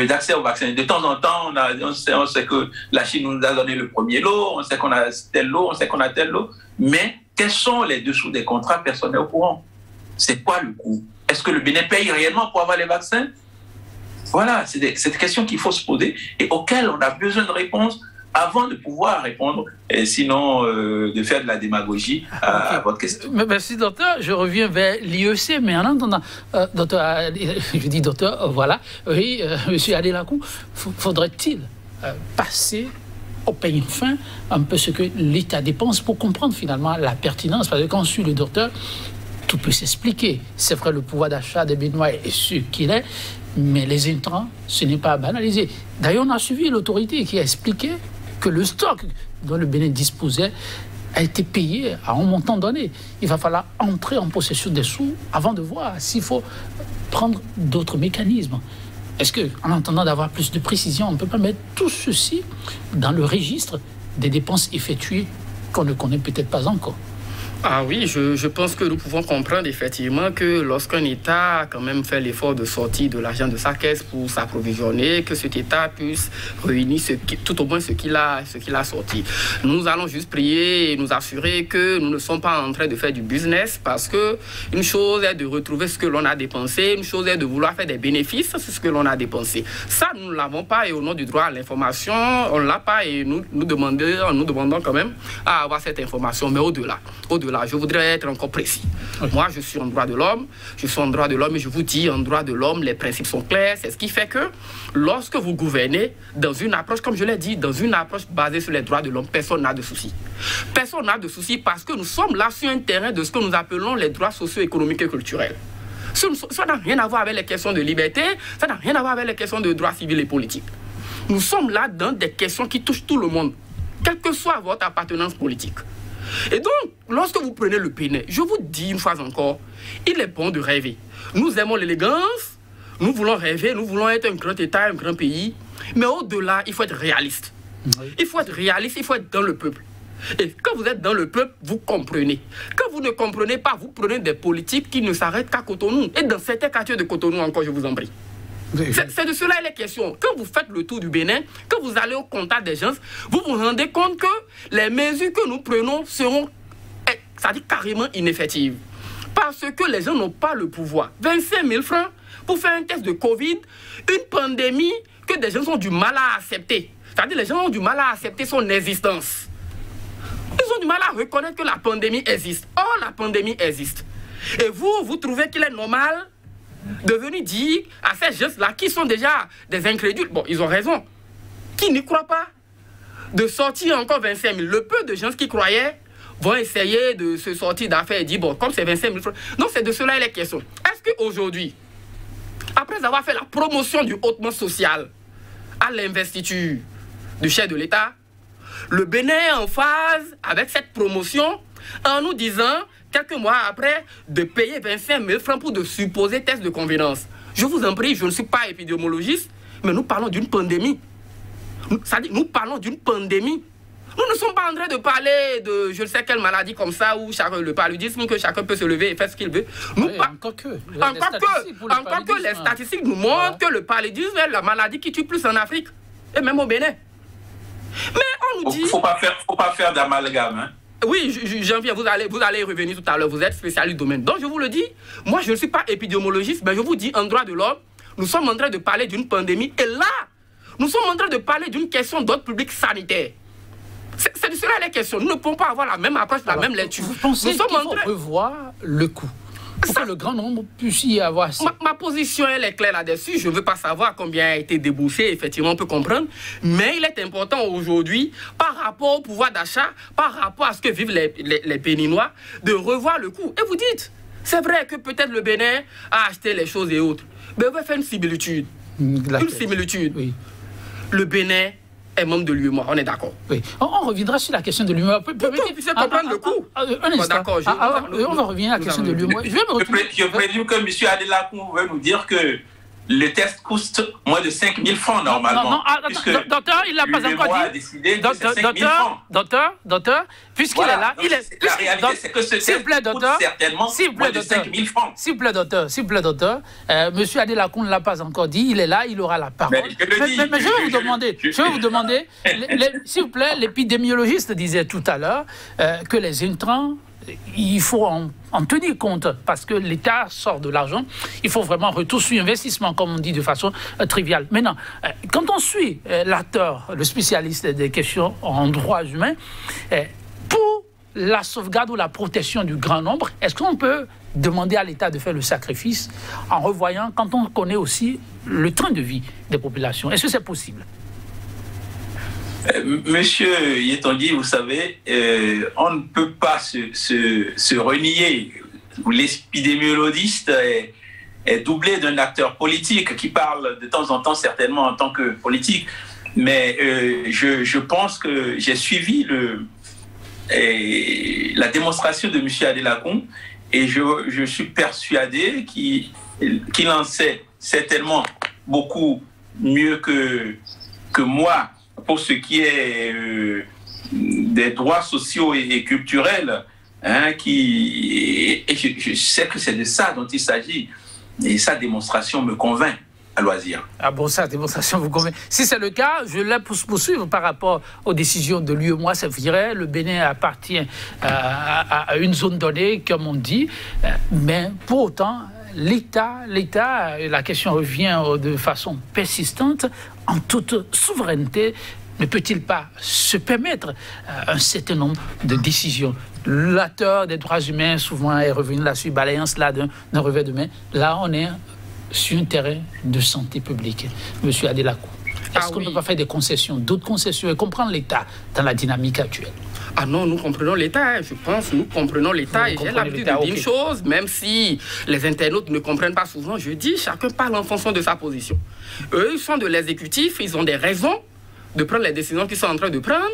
d'accès au vaccin? De temps en temps, on sait que la Chine nous a donné le premier lot, on sait qu'on a tel lot, on sait qu'on a tel lot, mais quels sont les dessous des contrats? Personne n'est au courant. C'est quoi le coût? Est-ce que le Bénin paye réellement pour avoir les vaccins? Voilà, c'est des questions qu'il faut se poser et auxquelles on a besoin de réponses avant de pouvoir répondre, et sinon de faire de la démagogie à votre question. Merci, docteur. Je reviens vers l'IEC, mais en entendant, docteur, je dis docteur, voilà, oui, monsieur Adélacou, faudrait-il passer au peigne fin un peu ce que l'État dépense pour comprendre finalement la pertinence? Parce que quand on suit le docteur, tout peut s'expliquer. C'est vrai, le pouvoir d'achat des Béninois est ce qu'il est, mais les intrants, ce n'est pas banalisé. D'ailleurs, on a suivi l'autorité qui a expliqué que le stock dont le Bénin disposait a été payé à un montant donné. Il va falloir entrer en possession des sous avant de voir s'il faut prendre d'autres mécanismes. Est-ce qu'en attendant d'avoir plus de précision, on ne peut pas mettre tout ceci dans le registre des dépenses effectuées qu'on ne connaît peut-être pas encore? Ah oui, je pense que nous pouvons comprendre effectivement que lorsqu'un État quand même fait l'effort de sortir de l'argent de sa caisse pour s'approvisionner, que cet État puisse réunir tout au moins ce qu'il a sorti. Nous allons juste prier et nous assurer que nous ne sommes pas en train de faire du business, parce que une chose est de retrouver ce que l'on a dépensé, une chose est de vouloir faire des bénéfices sur ce que l'on a dépensé. Ça, nous ne l'avons pas, et au nom du droit à l'information, on ne l'a pas, et nous demandons quand même à avoir cette information. Mais au-delà, je voudrais être encore précis. Okay. Moi, je suis en droit de l'homme, et je vous dis, en droit de l'homme, les principes sont clairs. C'est ce qui fait que lorsque vous gouvernez dans une approche, comme je l'ai dit, dans une approche basée sur les droits de l'homme, personne n'a de soucis. Personne n'a de soucis parce que nous sommes là sur un terrain de ce que nous appelons les droits socio-économiques et culturels. Ça n'a rien à voir avec les questions de liberté, ça n'a rien à voir avec les questions de droits civils et politiques. Nous sommes là dans des questions qui touchent tout le monde, quelle que soit votre appartenance politique. Et donc, lorsque vous prenez le Bénin, je vous dis une fois encore, il est bon de rêver. Nous aimons l'élégance, nous voulons rêver, nous voulons être un grand État, un grand pays, mais au-delà, il faut être réaliste. Oui. Il faut être réaliste, il faut être dans le peuple. Et quand vous êtes dans le peuple, vous comprenez. Quand vous ne comprenez pas, vous prenez des politiques qui ne s'arrêtent qu'à Cotonou. Et dans certains quartiers de Cotonou encore, je vous en prie. C'est de cela il est question. Quand vous faites le tour du Bénin, quand vous allez au contact des gens, vous vous rendez compte que les mesures que nous prenons seront, c'est-à-dire carrément ineffectives. Parce que les gens n'ont pas le pouvoir. 25 000 francs pour faire un test de Covid, une pandémie que des gens ont du mal à accepter. C'est-à-dire les gens ont du mal à accepter son existence. Ils ont du mal à reconnaître que la pandémie existe. Or, la pandémie existe. Et vous trouvez qu'il est normal de venir dire à ces gens-là qui sont déjà des incrédules, bon, ils ont raison, qui n'y croient pas, de sortir encore 25 000. Le peu de gens qui croyaient vont essayer de se sortir d'affaires et dire, bon, comme c'est 25 000 francs. Non, c'est de cela les questions. Est-ce qu'aujourd'hui, après avoir fait la promotion du hautement social à l'investiture du chef de l'État, le Bénin est en phase avec cette promotion en nous disant, quelques mois après, de payer 25 000 francs pour de supposés tests de convenance. Je vous en prie, je ne suis pas épidémiologiste, mais nous parlons d'une pandémie. C'est-à-dire, nous parlons d'une pandémie. Nous ne sommes pas en train de parler de je ne sais quelle maladie comme ça, ou le paludisme, que chacun peut se lever et faire ce qu'il veut. Nous encore que les statistiques nous montrent que le paludisme est la maladie qui tue plus en Afrique, et même au Bénin. Mais on nous dit... Faut pas faire d'amalgame, hein. Oui, j'en viens, vous allez y revenir tout à l'heure, vous êtes spécialiste du domaine. Donc je vous le dis, moi je ne suis pas épidémiologiste, mais je vous dis, en droit de l'homme, nous sommes en train de parler d'une pandémie, et là, nous sommes en train de parler d'une question d'ordre public sanitaire. C'est de cela les questions. Nous ne pouvons pas avoir la même approche, la même lecture. Vous pensez qu'il faut revoir le coût pour que le grand nombre puisse y avoir... Ma position, elle est claire là-dessus. Je ne veux pas savoir combien a été déboursé, effectivement, on peut comprendre. Mais il est important aujourd'hui, par rapport au pouvoir d'achat, par rapport à ce que vivent les Béninois, de revoir le coût. Et vous dites, c'est vrai que peut-être le Bénin a acheté les choses et autres. Mais on va faire une similitude. Une similitude. Oui. Le Bénin est membre de l'UEMOA, on est d'accord. Oui. On reviendra sur la question de l'UEMOA. Pour qu'on puisse comprendre le coup. Un instant. On va revenir à la question de l'UEMOA. Je présume que M. Adelakoun veut nous dire que le test coûte moins de 5 000 francs normalement. Non, docteur, il ne l'a pas encore dit. Docteur, puisqu'il est là, il est... La réalité, c'est que ce test coûte certainement moins de 5 000 francs. S'il vous plaît, docteur, M. Adelakoun ne l'a pas encore dit, il est là, il aura la parole. Mais je vais vous demander, s'il vous plaît, l'épidémiologiste disait tout à l'heure que les intrants, il faut en tenir compte parce que l'État sort de l'argent. Il faut vraiment retour sur investissement, comme on dit de façon triviale. Maintenant, quand on suit l'acteur, le spécialiste des questions en droits humains, pour la sauvegarde ou la protection du grand nombre, est-ce qu'on peut demander à l'État de faire le sacrifice en revoyant, quand on connaît aussi le train de vie des populations? Est-ce que c'est possible? Monsieur Yetongi, vous savez, on ne peut pas se renier. L'épidémiologiste est doublé d'un acteur politique qui parle de temps en temps certainement en tant que politique. Mais je pense que j'ai suivi la démonstration de M. Adelakoun et je suis persuadé qu'il en sait certainement beaucoup mieux que moi pour ce qui est des droits sociaux et culturels, hein, et je sais que c'est de ça dont il s'agit, et sa démonstration me convainc à loisir. Ah bon, sa démonstration vous convainc. Si c'est le cas, je l'ai poursuivre par rapport aux décisions de l'UEMOA. C'est vrai, le Bénin appartient à une zone donnée, comme on dit, mais pour autant, l'État, la question revient de façon persistante, en toute souveraineté, ne peut-il pas se permettre un certain nombre de décisions? L'acteur des droits humains, souvent, est revenu là-dessus, balayant cela d'un revers de main. Là, on est sur un terrain de santé publique. Monsieur Adelakoun, est-ce qu'on ne peut pas faire des concessions, d'autres concessions, et comprendre l'État dans la dynamique actuelle? Ah non, nous comprenons l'État, je pense, nous comprenons l'État. Et j'ai l'habitude de dire une chose, même si les internautes ne comprennent pas souvent, je dis, chacun parle en fonction de sa position. Eux, ils sont de l'exécutif, ils ont des raisons de prendre les décisions qu'ils sont en train de prendre.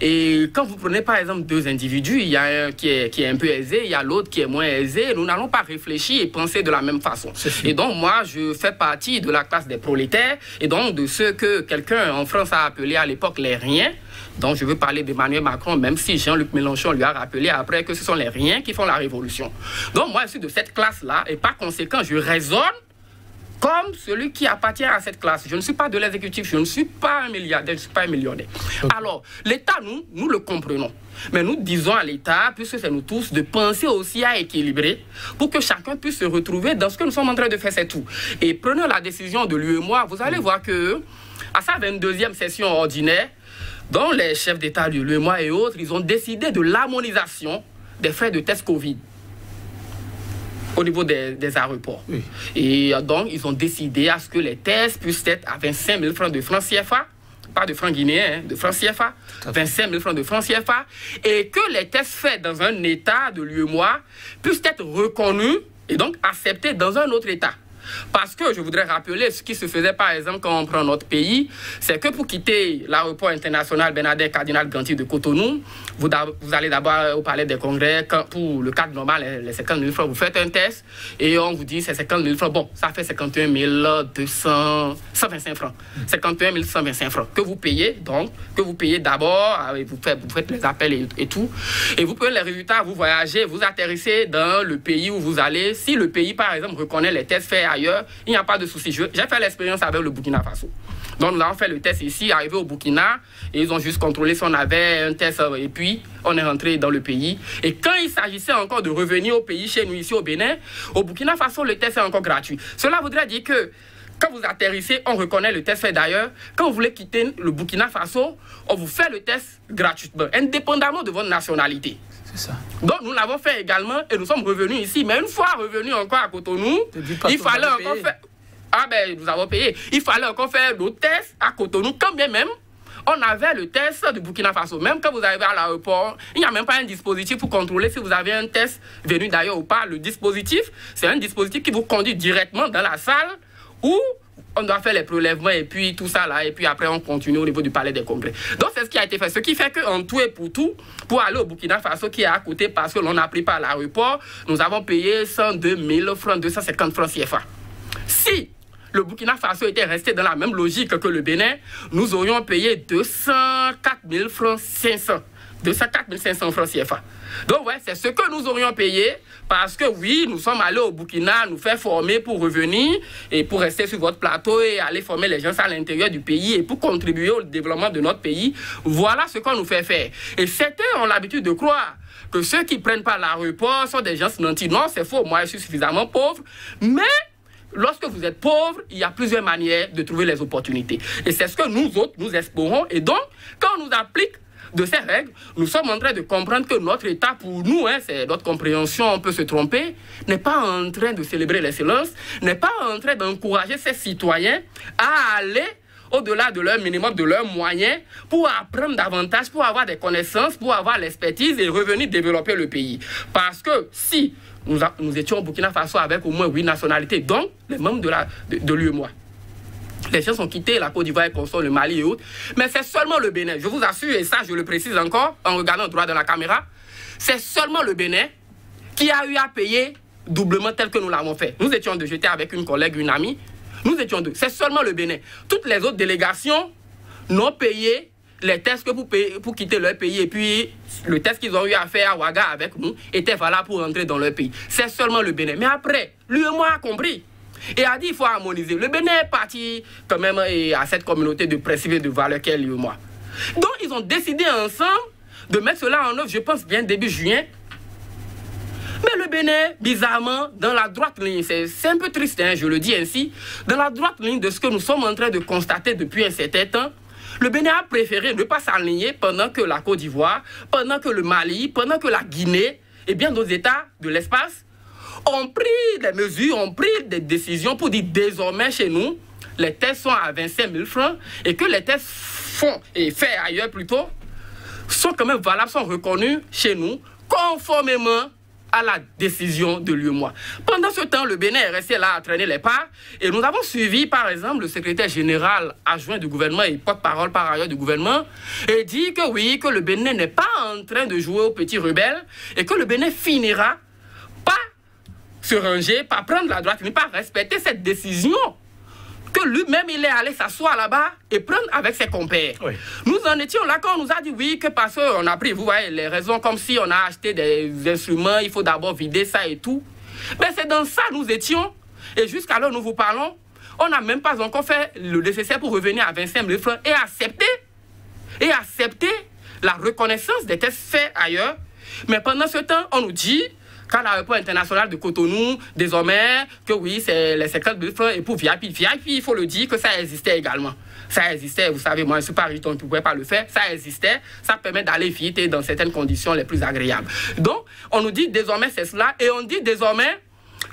Et quand vous prenez par exemple deux individus, il y a un qui est un peu aisé, il y a l'autre qui est moins aisé, nous n'allons pas réfléchir et penser de la même façon. Et donc moi, je fais partie de la classe des prolétaires, et donc de ceux que quelqu'un en France a appelé à l'époque les riens. Donc je veux parler d'Emmanuel Macron, même si Jean-Luc Mélenchon lui a rappelé après que ce sont les riens qui font la révolution. Donc moi, je suis de cette classe-là, et par conséquent, je raisonne comme celui qui appartient à cette classe. Je ne suis pas de l'exécutif, je ne suis pas un milliardaire, je ne suis pas un millionnaire. Okay. Alors, l'État, nous le comprenons. Mais nous disons à l'État, puisque c'est nous tous, de penser aussi à équilibrer pour que chacun puisse se retrouver dans ce que nous sommes en train de faire, c'est tout. Et prenons la décision de l'UEMOA, vous allez voir que à sa 22e session ordinaire, dont les chefs d'État de l'UEMOA et autres, ils ont décidé de l'harmonisation des frais de test Covid au niveau des aéroports. Oui. Et donc, ils ont décidé à ce que les tests puissent être à 25 000 francs de francs CFA pas de francs guinéens, de francs CFA, 25 000 francs de francs CFA, et que les tests faits dans un État de l'UEMOA puissent être reconnus et donc acceptés dans un autre État. Parce que je voudrais rappeler ce qui se faisait par exemple quand on prend notre pays, c'est que pour quitter l'aéroport international Bernadette Cardinal Ganty de Cotonou, vous allez d'abord au palais des congrès, pour le cadre normal, les 50 000 francs, vous faites un test et on vous dit c'est 50 000 francs. Bon, ça fait 51 125 francs. 51 125 francs que vous payez, donc, que vous payez d'abord, vous faites les appels et tout. Et vous prenez les résultats, vous voyagez, vous atterrissez dans le pays où vous allez. Si le pays, par exemple, reconnaît les tests faits ailleurs, il n'y a pas de souci. J'ai fait l'expérience avec le Burkina Faso. Donc nous avons fait le test ici, arrivé au Burkina, et ils ont juste contrôlé si on avait un test, et puis on est rentré dans le pays. Et quand il s'agissait encore de revenir au pays, chez nous, ici au Bénin, au Burkina Faso, le test est encore gratuit. Cela voudrait dire que quand vous atterrissez, on reconnaît le test fait d'ailleurs. Quand vous voulez quitter le Burkina Faso, on vous fait le test gratuitement, indépendamment de votre nationalité. C'est ça. Donc nous l'avons fait également et nous sommes revenus ici. Mais une fois revenus encore à Cotonou, il fallait encore faire... Ah ben, nous avons payé. Il fallait encore faire d'autres tests à Cotonou, quand bien même on avait le test du Burkina Faso. Même quand vous arrivez à l'aéroport, il n'y a même pas un dispositif pour contrôler si vous avez un test venu d'ailleurs ou pas. Le dispositif, c'est un dispositif qui vous conduit directement dans la salle où on doit faire les prélèvements et puis tout ça là. Et puis après, on continue au niveau du palais des congrès. Donc, c'est ce qui a été fait. Ce qui fait qu'en tout et pour tout, pour aller au Burkina Faso qui est à côté parce que l'on a pris par l'aéroport, nous avons payé 102 000 francs, 250 francs CFA. Si le Burkina Faso était resté dans la même logique que le Bénin, nous aurions payé 204 500 francs CFA. Donc, ouais, c'est ce que nous aurions payé parce que, oui, nous sommes allés au Burkina nous faire former pour revenir et pour rester sur votre plateau et aller former les gens à l'intérieur du pays et pour contribuer au développement de notre pays. Voilà ce qu'on nous fait faire. Et certains ont l'habitude de croire que ceux qui prennent pas l'aéroport sont des gens nantis. Non, c'est faux. Moi, je suis suffisamment pauvre. Mais lorsque vous êtes pauvre, il y a plusieurs manières de trouver les opportunités. Et c'est ce que nous autres, nous espérons. Et donc, quand on nous applique de ces règles, nous sommes en train de comprendre que notre État, pour nous, c'est notre compréhension, on peut se tromper, n'est pas en train de célébrer l'excellence, n'est pas en train d'encourager ses citoyens à aller au-delà de leur minimum, de leurs moyens, pour apprendre davantage, pour avoir des connaissances, pour avoir l'expertise et revenir développer le pays. Parce que si nous étions au Burkina Faso avec au moins 8 nationalités, donc les membres de l'UEMOA, les gens ont quitté la Côte d'Ivoire, le Mali et autres. Mais c'est seulement le Bénin. Je vous assure, et ça je le précise encore, en regardant droit dans la caméra, c'est seulement le Bénin qui a eu à payer doublement tel que nous l'avons fait. Nous étions deux, j'étais avec une collègue, une amie. Nous étions deux. C'est seulement le Bénin. Toutes les autres délégations n'ont payé les tests que pour quitter leur pays. Et puis, le test qu'ils ont eu à faire à Ouaga avec nous était valable pour entrer dans leur pays. C'est seulement le Bénin. Mais après, l'UEMOA a compris. Et a dit qu'il faut harmoniser. Le Bénin est parti quand même à cette communauté de principes et de valeurs qu'est l'UEMOA. Donc, ils ont décidé ensemble de mettre cela en œuvre, je pense, bien début juin. Mais le Bénin, bizarrement, dans la droite ligne, c'est un peu triste, hein, je le dis ainsi, dans la droite ligne de ce que nous sommes en train de constater depuis un certain temps, le Bénin a préféré ne pas s'aligner pendant que la Côte d'Ivoire, pendant que le Mali, pendant que la Guinée et bien d'autres États de l'espace ont pris des mesures, ont pris des décisions pour dire désormais chez nous, les tests sont à 25 000 francs et que les tests faits ailleurs plutôt sont quand même valables, sont reconnus chez nous conformément à la décision de l'UEMOA. Pendant ce temps, le Bénin est resté là à traîner les pas et nous avons suivi par exemple le secrétaire général adjoint du gouvernement et porte-parole par ailleurs du gouvernement et dit que oui, que le Bénin n'est pas en train de jouer aux petits rebelles et que le Bénin finira par se ranger, par prendre la droite, par respecter cette décision que lui-même il est allé s'asseoir là-bas et prendre avec ses compères. Oui. Nous en étions là quand on nous a dit oui, que parce qu'on a pris, vous voyez, les raisons comme si on a acheté des instruments, il faut d'abord vider ça et tout. Mais c'est dans ça nous étions. Et jusqu'à là nous vous parlons, on n'a même pas encore fait le nécessaire pour revenir à 25 000 francs et accepter la reconnaissance des tests faits ailleurs. Mais pendant ce temps, on nous dit qu'à l'aéroport international de Cotonou, désormais, que oui, c'est les 50 000 francs et pour VIP. VIP, il faut le dire que ça existait également. Ça existait, vous savez, moi, je ne suis pas riche, donc je ne pouvais pas le faire. Ça existait, ça permet d'aller vite et dans certaines conditions les plus agréables. Donc, on nous dit désormais c'est cela et on dit désormais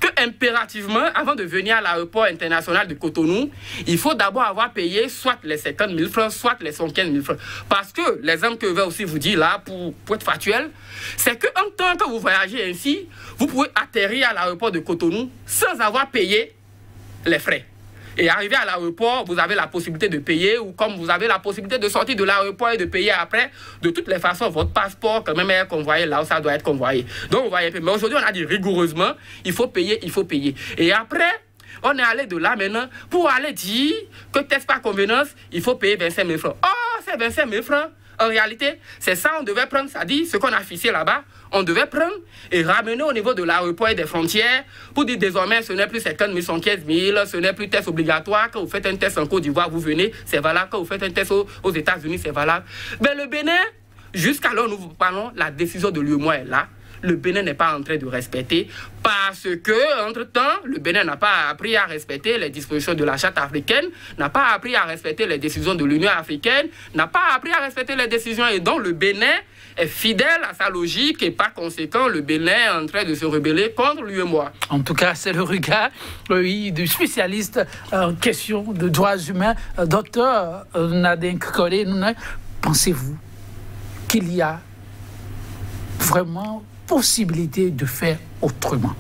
que impérativement, avant de venir à l'aéroport international de Cotonou, il faut d'abord avoir payé soit les 50 000 francs, soit les 115 000 francs. Parce que l'exemple que je vais aussi vous dire là, pour être factuel, c'est qu'en tant que vous voyagez ainsi, vous pouvez atterrir à l'aéroport de Cotonou sans avoir payé les frais. Et arrivé à l'aéroport, vous avez la possibilité de payer, ou comme vous avez la possibilité de sortir de l'aéroport et de payer après, de toutes les façons, votre passeport, quand même, est convoyé là où ça doit être convoyé. Donc, vous voyez, mais aujourd'hui, on a dit rigoureusement, il faut payer, il faut payer. Et après, on est allé de là maintenant pour aller dire que test par convenance, il faut payer 25 000 francs. Oh, c'est 25 000 francs. En réalité, c'est ça, on devait prendre, ça dit, ce qu'on a affiché là-bas, on devait prendre et ramener au niveau de l'aéroport et des frontières pour dire désormais, ce n'est plus 50 000, 115 000, ce n'est plus test obligatoire. Quand vous faites un test en Côte d'Ivoire, vous venez, c'est valable. Quand vous faites un test aux États-Unis, c'est valable. Mais le Bénin, jusqu'alors nous vous parlons, la décision de l'UEMOA est là. Le Bénin n'est pas en train de respecter parce que, entre-temps, le Bénin n'a pas appris à respecter les dispositions de la Charte africaine, n'a pas appris à respecter les décisions de l'Union africaine, n'a pas appris à respecter les décisions et donc le Bénin est fidèle à sa logique et par conséquent, le Bénin est en train de se rebeller contre l'UEMOA. En tout cas, c'est le regard du spécialiste en question de droits humains. Docteur Nadin Kole, pensez-vous qu'il y a vraiment possibilité de faire autrement?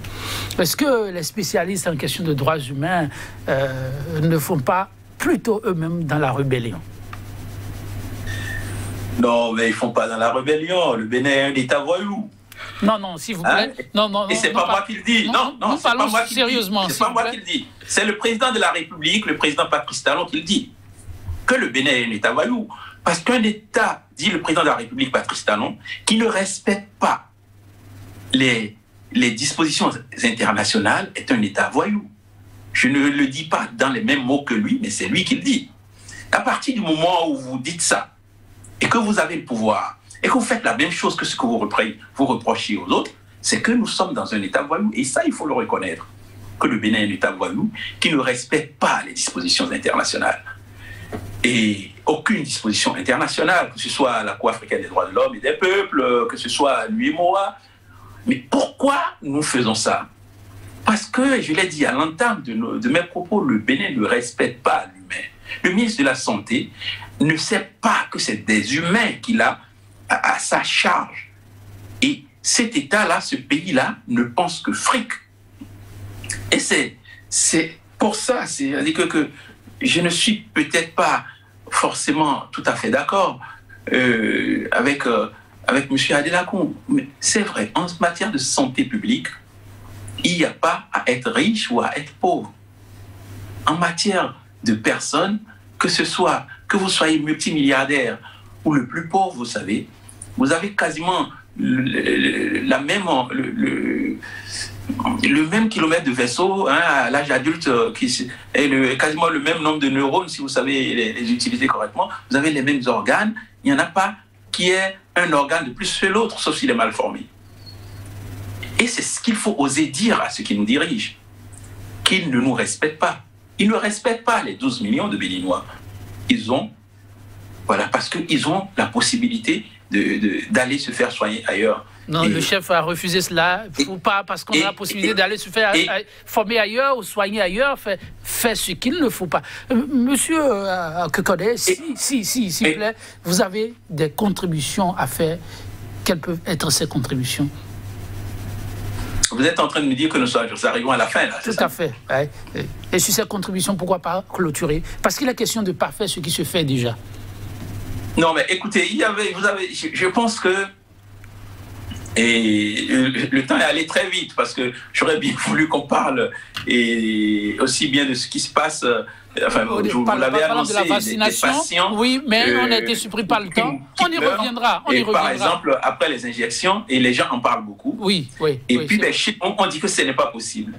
Est-ce que les spécialistes en question de droits humains ne font pas plutôt eux-mêmes dans la rébellion? Non, mais ils ne font pas dans la rébellion. Le Bénin est un État voyou. Non, s'il vous plaît. Non, et c'est pas moi qui le dis. Non, c'est pas moi qui le dis. C'est pas moi qui le dis. C'est le président de la République, le président Patrice Talon, qui le dit. Que le Bénin est un État voyou. Parce qu'un État, dit le président de la République Patrice Talon, qui ne respecte pas les dispositions internationales est un État voyou. Je ne le dis pas dans les mêmes mots que lui, mais c'est lui qui le dit. À partir du moment où vous dites ça, et que vous avez le pouvoir, et que vous faites la même chose que ce que vous reprochez aux autres, c'est que nous sommes dans un État voyou. Et ça, il faut le reconnaître, que le Bénin est un État voyou qui ne respecte pas les dispositions internationales. Et aucune disposition internationale, que ce soit la Cour africaine des droits de l'homme et des peuples, que ce soit l'UEMOA. Mais pourquoi nous faisons ça? Parce que, je l'ai dit à l'entame de mes propos, le Bénin ne respecte pas l'humain. Le ministre de la Santé ne sait pas que c'est des humains qu'il a à sa charge. Et cet État-là, ce pays-là, ne pense que fric. Et c'est pour ça, c'est-à-dire que je ne suis peut-être pas forcément tout à fait d'accord avec M. Adelakoum. Mais c'est vrai, en matière de santé publique, il n'y a pas à être riche ou à être pauvre. En matière de personnes, que vous soyez multimilliardaire ou le plus pauvre, vous savez, vous avez quasiment le même kilomètre de vaisseau à l'âge adulte et quasiment le même nombre de neurones, si vous savez les utiliser correctement. Vous avez les mêmes organes. Il n'y en a pas qui ait un organe de plus que l'autre, sauf s'il est mal formé. Et c'est ce qu'il faut oser dire à ceux qui nous dirigent, qu'ils ne nous respectent pas. Ils ne respectent pas les 12 millions de Béninois. Parce qu'ils ont la possibilité d'aller se faire soigner ailleurs. Non, le chef a refusé cela. Il ne faut pas, parce qu'on a la possibilité d'aller se faire former ailleurs ou soigner ailleurs, faire ce qu'il ne faut pas. Monsieur Kekode, s'il vous plaît, vous avez des contributions à faire. Quelles peuvent être ces contributions? Vous êtes en train de me dire que nous arrivons à la fin, là. Tout à fait. Ouais. Et sur ces contributions, pourquoi pas clôturer? Parce qu'il est question de parfaire ce qui se fait déjà. Non, mais écoutez, je pense que le temps est allé très vite parce que j'aurais bien voulu qu'on parle et aussi bien de ce qui se passe. Vous l'avez annoncé, de la vaccination, des patients. Oui, mais on a été surpris par le temps. On y reviendra. Par exemple, après les injections, et les gens en parlent beaucoup. Oui. Et puis, on dit que ce n'est pas possible.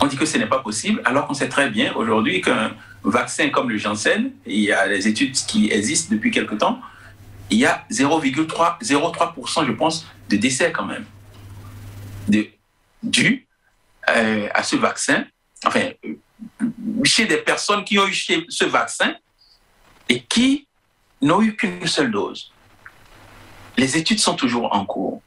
On dit que ce n'est pas possible, alors qu'on sait très bien aujourd'hui qu'un vaccin comme le Janssen, il y a des études qui existent depuis quelque temps, il y a 0,3%, je pense, de décès quand même, dû à ce vaccin, chez des personnes qui ont eu ce vaccin et qui n'ont eu qu'une seule dose. Les études sont toujours en cours.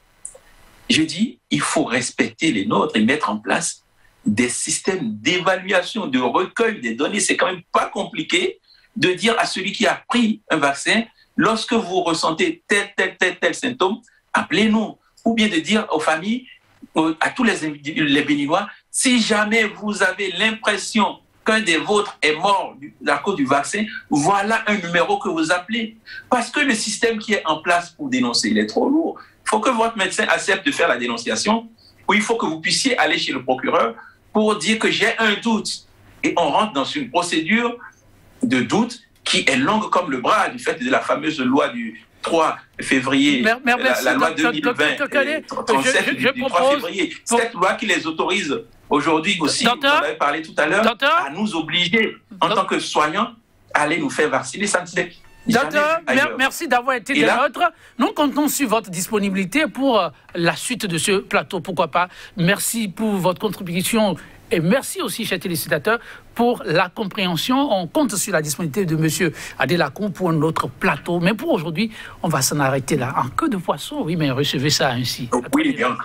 Je dis, il faut respecter les nôtres et mettre en place des systèmes d'évaluation, de recueil des données. C'est quand même pas compliqué de dire à celui qui a pris un vaccin, lorsque vous ressentez tel symptôme, appelez-nous. Ou bien de dire aux familles, à tous les Béninois, si jamais vous avez l'impression qu'un des vôtres est mort à cause du vaccin, voilà un numéro que vous appelez. Parce que le système qui est en place pour dénoncer, il est trop lourd. Il faut que votre médecin accepte de faire la dénonciation, ou il faut que vous puissiez aller chez le procureur pour dire que j'ai un doute. Et on rentre dans une procédure de doute qui est longue comme le bras du fait de la fameuse loi du 3 février, la loi 2020, 37 du 3 février. Cette loi qui les autorise aujourd'hui aussi, vous en avez parlé tout à l'heure, à nous obliger, en tant que soignants, à aller nous faire vacciner. Ça ne se fait Docteur, merci d'avoir été des nôtres. Nous comptons sur votre disponibilité pour la suite de ce plateau, pourquoi pas. Merci pour votre contribution et merci aussi, chers téléspectateurs, pour la compréhension. On compte sur la disponibilité de M. Adélakun pour un autre plateau. Mais pour aujourd'hui, on va s'en arrêter là. En queue de poisson, oui, mais recevez ça ainsi. Oui, bien.